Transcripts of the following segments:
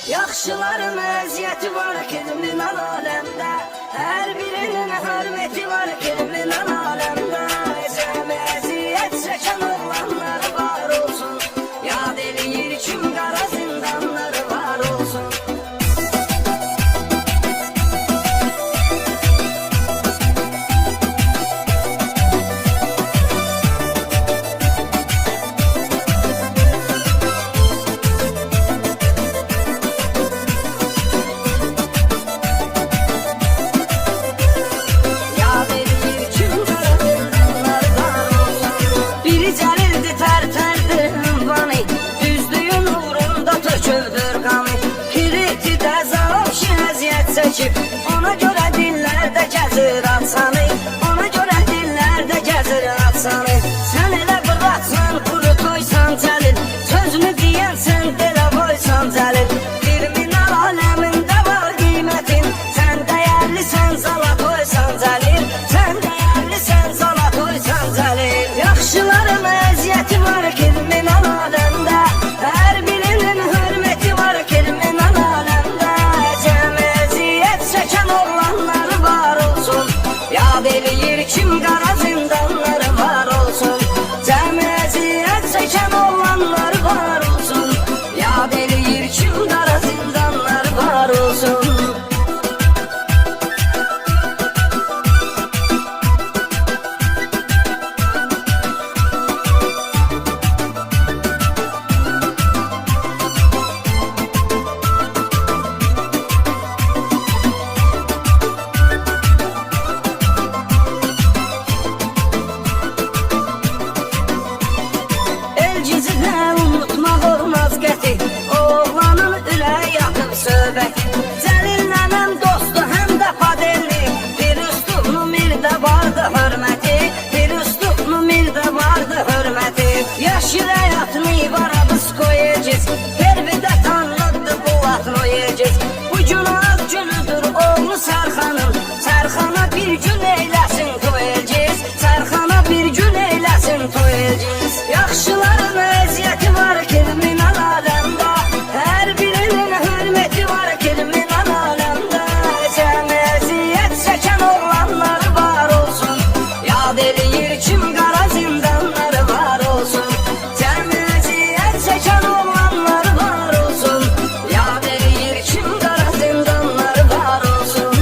Yaxşıların əziyyəti var kriminal aləmdə, hər birinin hörməti var kriminal aləmdə. Cəmi əziyyət çəkən oğlanları var olsun, yad eləyir kim qara zindanları var olsun. Ona görə dillərdə gəzir atsanı, ona görə dillərdə gəzir atsanı. Sən elə bıraxsan, quru qoysan cəlil, sözünü deyənsən, delə qoysan cəlil. Kriminal aləmində var qiymətin, sən dəyərlisən, zala qoysan cəlil. Sən dəyərlisən, zala qoysan cəlil. Yaxşıların əziyyəti var kriminal aləmdə, hər birinin hörməti var kriminal aləmdə. Çəkən oğlanları var olsun, yad eləyir kim qara zindanları var olsun. Cəmi əziyyət çəkən oğlanları var olsun, yad eləyir kim qara zindanları var olsun. Oğlanın ürəyi yatıb söhbət, Cəlil nənəm dostu, həm də padelli. Bir üstüqlü mirdə vardı hörməti, bir üstüqlü mirdə vardı hörməti. Yaşır həyatını varabız koyacağız, pervidə tanrıdır bu vatno yiyeceğiz. Bu gün az günüdür oğlu Sərxanın, Sərxana bir gün eyləsin toyacağız, Sərxana bir gün eyləsin toyacağız. Yaxşıların əziyyəti var kriminal aləmdə, hər birinin hörməti var kriminal aləmdə. Cəmi əziyyət çəkən oğlanları var olsun, yad eləyir kim qara zindanları var olsun. Cəmi əziyyət çəkən oğlanları var olsun, yad eləyir kim qara zindanları var olsun.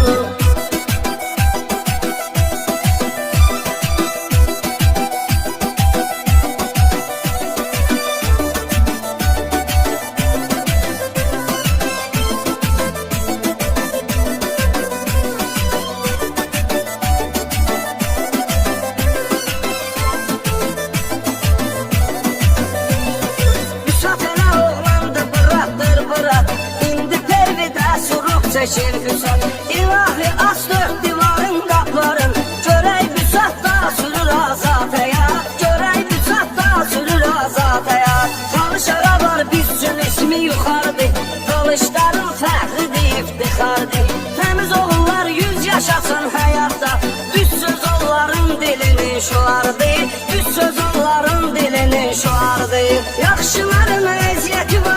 Çəkir Füsat, ilahi as dörd divarın qapların, görək Füsat da sürür azataya, görək Füsat da sürür azataya. Talışara var biz üçün ismi yuxarıdır, talışların fəxridir, iftixardır. Təmiz oğullar 100 yaşasın həyatda, düz söz onların dilinin şuardır, düz söz onların dilinin şuardır. Yaxşıların əziyyəti var